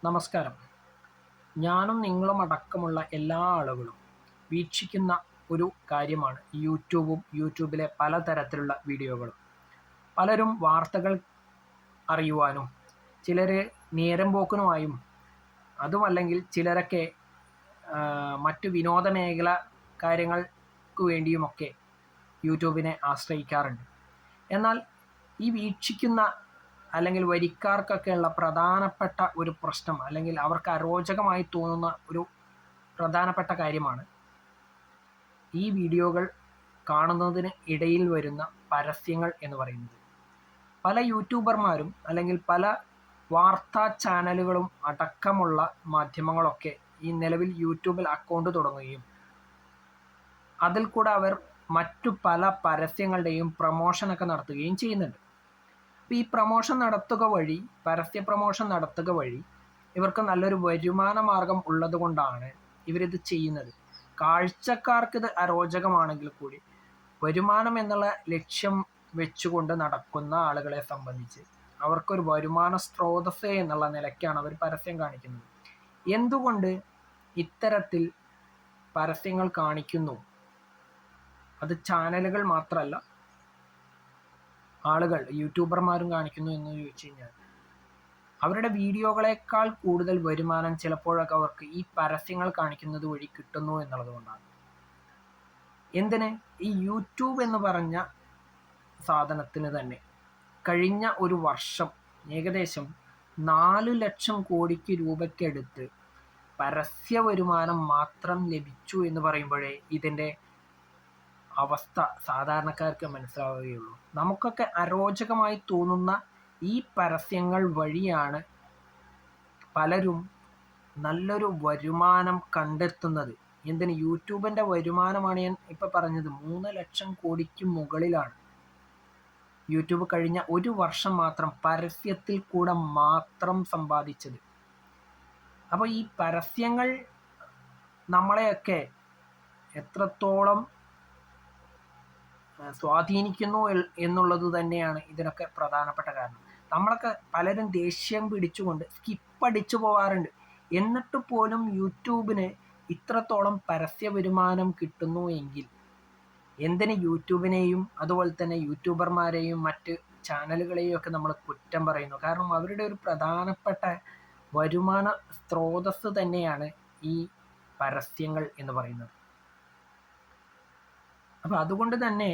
നമസ്കാരം. ഞാനും നിങ്ങളും അടക്കമുള്ള എല്ലാ ആളുകളും വീക്ഷിക്കുന്ന ഒരു കാര്യമാണ് യൂട്യൂബിലെ പലതരത്തിലുള്ള വീഡിയോകളും. പലരും വാർത്തകൾ അറിയുവാനും ചിലർ നേരം പോക്കിനുമായും അതുമല്ലെങ്കിൽ ചിലരൊക്കെ മറ്റു വിനോദ മേഖല കാര്യങ്ങൾക്ക് വേണ്ടിയുമൊക്കെ യൂട്യൂബിനെ ആശ്രയിക്കാറുണ്ട്. എന്നാൽ ഈ വീക്ഷിക്കുന്ന അല്ലെങ്കിൽ വരിക്കാർക്കൊക്കെയുള്ള പ്രധാനപ്പെട്ട ഒരു പ്രശ്നം അല്ലെങ്കിൽ അവർക്ക് അരോചകമായി തോന്നുന്ന ഒരു പ്രധാനപ്പെട്ട കാര്യമാണ് ഈ വീഡിയോകൾ കാണുന്നതിന് ഇടയിൽ വരുന്ന പരസ്യങ്ങൾ എന്ന് പറയുന്നത്. പല യൂട്യൂബർമാരും അല്ലെങ്കിൽ പല വാർത്താ ചാനലുകളും അടക്കമുള്ള മാധ്യമങ്ങളൊക്കെ ഈ നിലവിൽ യൂട്യൂബിൽ അക്കൗണ്ട് തുടങ്ങുകയും അതിൽ കൂടെ അവർ മറ്റു പല പരസ്യങ്ങളുടെയും പ്രമോഷനൊക്കെ നടത്തുകയും ചെയ്യുന്നുണ്ട്. അപ്പോൾ ഈ പരസ്യ പ്രമോഷൻ നടത്തുക വഴി ഇവർക്ക് നല്ലൊരു വരുമാന മാർഗം ഉള്ളത് കൊണ്ടാണ് ഇവരിത് ചെയ്യുന്നത്. കാഴ്ചക്കാർക്ക് ഇത് അരോചകമാണെങ്കിൽ കൂടി വരുമാനം എന്നുള്ള ലക്ഷ്യം വെച്ചുകൊണ്ട് നടക്കുന്ന ആളുകളെ സംബന്ധിച്ച് അവർക്കൊരു വരുമാന സ്രോതസ്സ് എന്നുള്ള നിലയ്ക്കാണ് അവർ പരസ്യം കാണിക്കുന്നത്. എന്തുകൊണ്ട് ഇത്തരത്തിൽ പരസ്യങ്ങൾ കാണിക്കുന്നു? അത് ചാനലുകൾ മാത്രമല്ല, ആളുകൾ യൂട്യൂബർമാരും കാണിക്കുന്നു എന്ന് ചോദിച്ചു കഴിഞ്ഞാൽ അവരുടെ വീഡിയോകളേക്കാൾ കൂടുതൽ വരുമാനം ചിലപ്പോഴൊക്കെ അവർക്ക് ഈ പരസ്യങ്ങൾ കാണിക്കുന്നത് വഴി കിട്ടുന്നു എന്നുള്ളത് കൊണ്ടാണ്. എന്തിന്? ഈ യൂട്യൂബ് എന്ന് പറഞ്ഞ സാധനത്തിന് തന്നെ കഴിഞ്ഞ ഒരു വർഷം ഏകദേശം 4 ലക്ഷം കോടിക്ക് രൂപയ്ക്കടുത്ത് പരസ്യ വരുമാനം മാത്രം ലഭിച്ചു എന്ന് പറയുമ്പോഴേ ഇതിൻ്റെ അവസ്ഥ സാധാരണക്കാർക്ക് മനസ്സിലാവുകയുള്ളൂ. നമുക്കൊക്കെ അരോചകമായി തോന്നുന്ന ഈ പരസ്യങ്ങൾ വഴിയാണ് പലരും നല്ലൊരു വരുമാനം കണ്ടെത്തുന്നത്. എന്തിന്? യൂട്യൂബിൻ്റെ വരുമാനമാണ് ഞാൻ ഇപ്പം പറഞ്ഞത്. 3 ലക്ഷം കോടിക്ക് മുകളിലാണ് യൂട്യൂബ് കഴിഞ്ഞ ഒരു വർഷം മാത്രം പരസ്യത്തിൽ കൂടെ മാത്രം സമ്പാദിച്ചത്. അപ്പോൾ ഈ പരസ്യങ്ങൾ നമ്മളെയൊക്കെ എത്രത്തോളം സ്വാധീനിക്കുന്നു എന്നുള്ളത് തന്നെയാണ് ഇതിനൊക്കെ പ്രധാനപ്പെട്ട കാരണം. നമ്മളൊക്കെ പലരും ദേഷ്യം പിടിച്ചുകൊണ്ട് സ്കിപ്പടിച്ചു പോകാറുണ്ട്. എന്നിട്ട് പോലും യൂട്യൂബിന് ഇത്രത്തോളം പരസ്യ വരുമാനം കിട്ടുന്നു എങ്കിൽ എന്തിന് യൂട്യൂബിനെയും അതുപോലെ തന്നെ യൂട്യൂബർമാരെയും മറ്റ് ചാനലുകളെയും ഒക്കെ നമ്മൾ കുറ്റം പറയുന്നു? കാരണം അവരുടെ ഒരു പ്രധാനപ്പെട്ട വരുമാന സ്രോതസ്സ് തന്നെയാണ് ഈ പരസ്യങ്ങൾ എന്ന് പറയുന്നത്. അപ്പം അതുകൊണ്ട് തന്നെ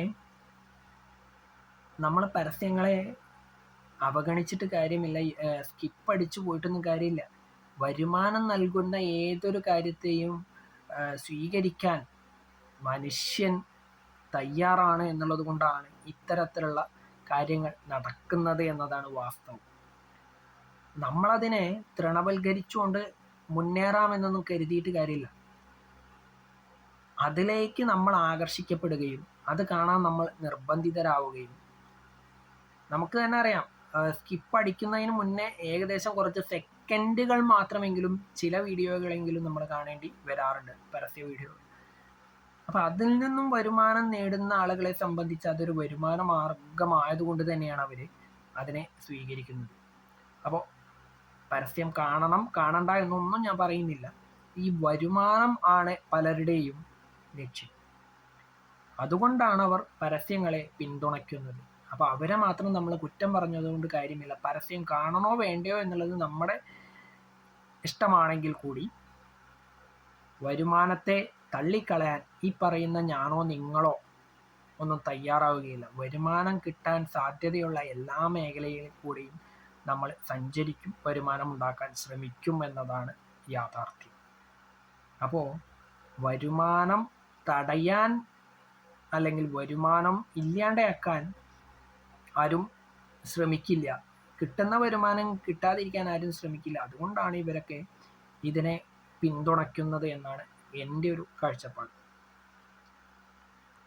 നമ്മൾ പരസ്യങ്ങളെ അവഗണിച്ചിട്ട് കാര്യമില്ല, സ്കിപ്പടിച്ചു പോയിട്ടൊന്നും കാര്യമില്ല. വരുമാനം നൽകുന്ന ഏതൊരു കാര്യത്തെയും സ്വീകരിക്കാൻ മനുഷ്യൻ തയ്യാറാണ് എന്നുള്ളത് കൊണ്ടാണ് ഇത്തരത്തിലുള്ള കാര്യങ്ങൾ നടക്കുന്നത് എന്നതാണ് വാസ്തവം. നമ്മളതിനെ തൃണവൽക്കരിച്ചുകൊണ്ട് മുന്നേറാമെന്നൊന്നും കരുതിയിട്ട് കാര്യമില്ല. അതിലേക്ക് നമ്മൾ ആകർഷിക്കപ്പെടുകയും അത് കാണാൻ നമ്മൾ നിർബന്ധിതരാവുകയും, നമുക്ക് തന്നെ അറിയാം, സ്കിപ്പ് അടിക്കുന്നതിന് മുന്നേ ഏകദേശം കുറച്ച് സെക്കൻഡുകൾ മാത്രമെങ്കിലും ചില വീഡിയോകളെങ്കിലും നമ്മൾ കാണേണ്ടി വരാറുണ്ട്, പരസ്യ വീഡിയോകൾ. അപ്പം അതിൽ നിന്നും വരുമാനം നേടുന്ന ആളുകളെ സംബന്ധിച്ച് അതൊരു വരുമാന മാർഗമായതുകൊണ്ട് തന്നെയാണ് അവർ അതിനെ സ്വീകരിക്കുന്നത്. അപ്പോൾ പരസ്യം കാണണം കാണണ്ട എന്നൊന്നും ഞാൻ പറയുന്നില്ല. ഈ വരുമാനം ആണ് പലരുടെയും ലക്ഷ്യം. അതുകൊണ്ടാണ് അവർ പരസ്യങ്ങളെ പിന്തുണയ്ക്കുന്നത്. അപ്പോൾ അവരെ മാത്രം നമ്മൾ കുറ്റം പറഞ്ഞതുകൊണ്ട് കാര്യമില്ല. പരസ്യം കാണണോ വേണ്ടയോ എന്നുള്ളത് നമ്മുടെ ഇഷ്ടമാണെങ്കിൽ കൂടി വരുമാനത്തെ തള്ളിക്കളയാൻ ഈ പറയുന്ന ഞാനോ നിങ്ങളോ ഒന്നും തയ്യാറാവുകയില്ല. വരുമാനം കിട്ടാൻ സാധ്യതയുള്ള എല്ലാ മേഖലയിൽ കൂടിയും നമ്മൾ സഞ്ചരിക്കും, വരുമാനം ഉണ്ടാക്കാൻ ശ്രമിക്കും എന്നതാണ് യാഥാർത്ഥ്യം. അപ്പോൾ വരുമാനം തടയാൻ അല്ലെങ്കിൽ വരുമാനം ഇല്ലാണ്ടാക്കാൻ ആരും ശ്രമിക്കില്ല. കിട്ടുന്ന വരുമാനം കിട്ടാതിരിക്കാൻ ആരും ശ്രമിക്കില്ല. അതുകൊണ്ടാണ് ഇവരൊക്കെ ഇതിനെ പിന്തുണയ്ക്കുന്നത് എന്നാണ് എൻ്റെ ഒരു കാഴ്ചപ്പാട്.